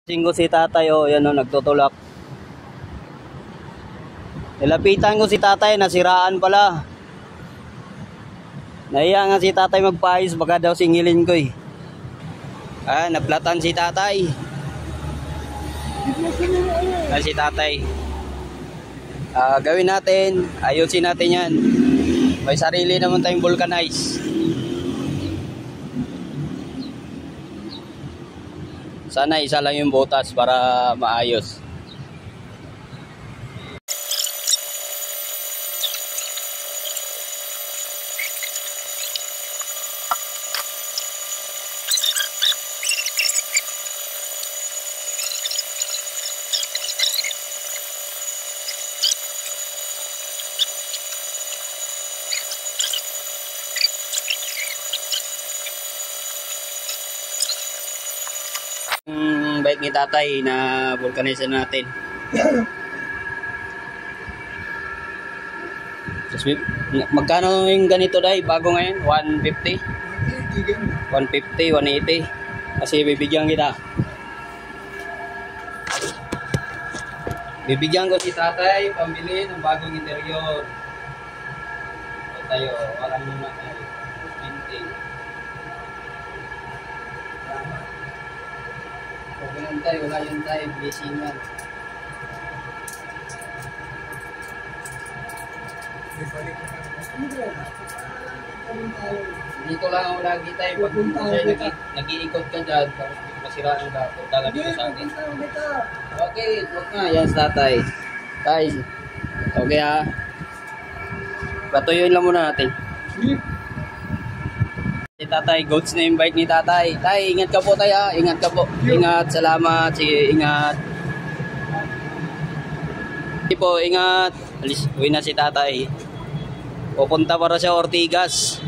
Ko si tatay, oh, yan, oh, nagtutulak. Nilapitan ko si tatay, nasiraan pala. Nahiya nga si tatay magpaayos, baka daw singilin ko eh. Naplatan si tatay. Si tatay. Gawin natin, ayusin natin yan. May sarili naman tayong vulcanize. Sana isa lang yung butas para maayos. Bike ni tatay na vulcanize natin. Magkano yung ganito dahil bago ngayon? 150? 150, 180. Kasi bibigyan kita. Bibigyan ko si tatay pambili ng bagong interior. So tayo, walang muna tayo. Pag ganun tayo, wala yun tayo, blessing yan. Dito lang ako lagi tayo, pag nag-iikot ka dyan, tapos masiraan ka, punta ka dito sa akin. Okay, huwag nga, yan sa tatay. Tay, okay ha. Patuyuin lang muna natin. Si tatay, goods na yung bike ni tatay. Tay, ingat ka po tay ha. Ingat ka po. Ingat, salamat. Sige, ingat. Sige po, ingat. Alis, uwi na si tatay. Pupunta para sa Ortigas.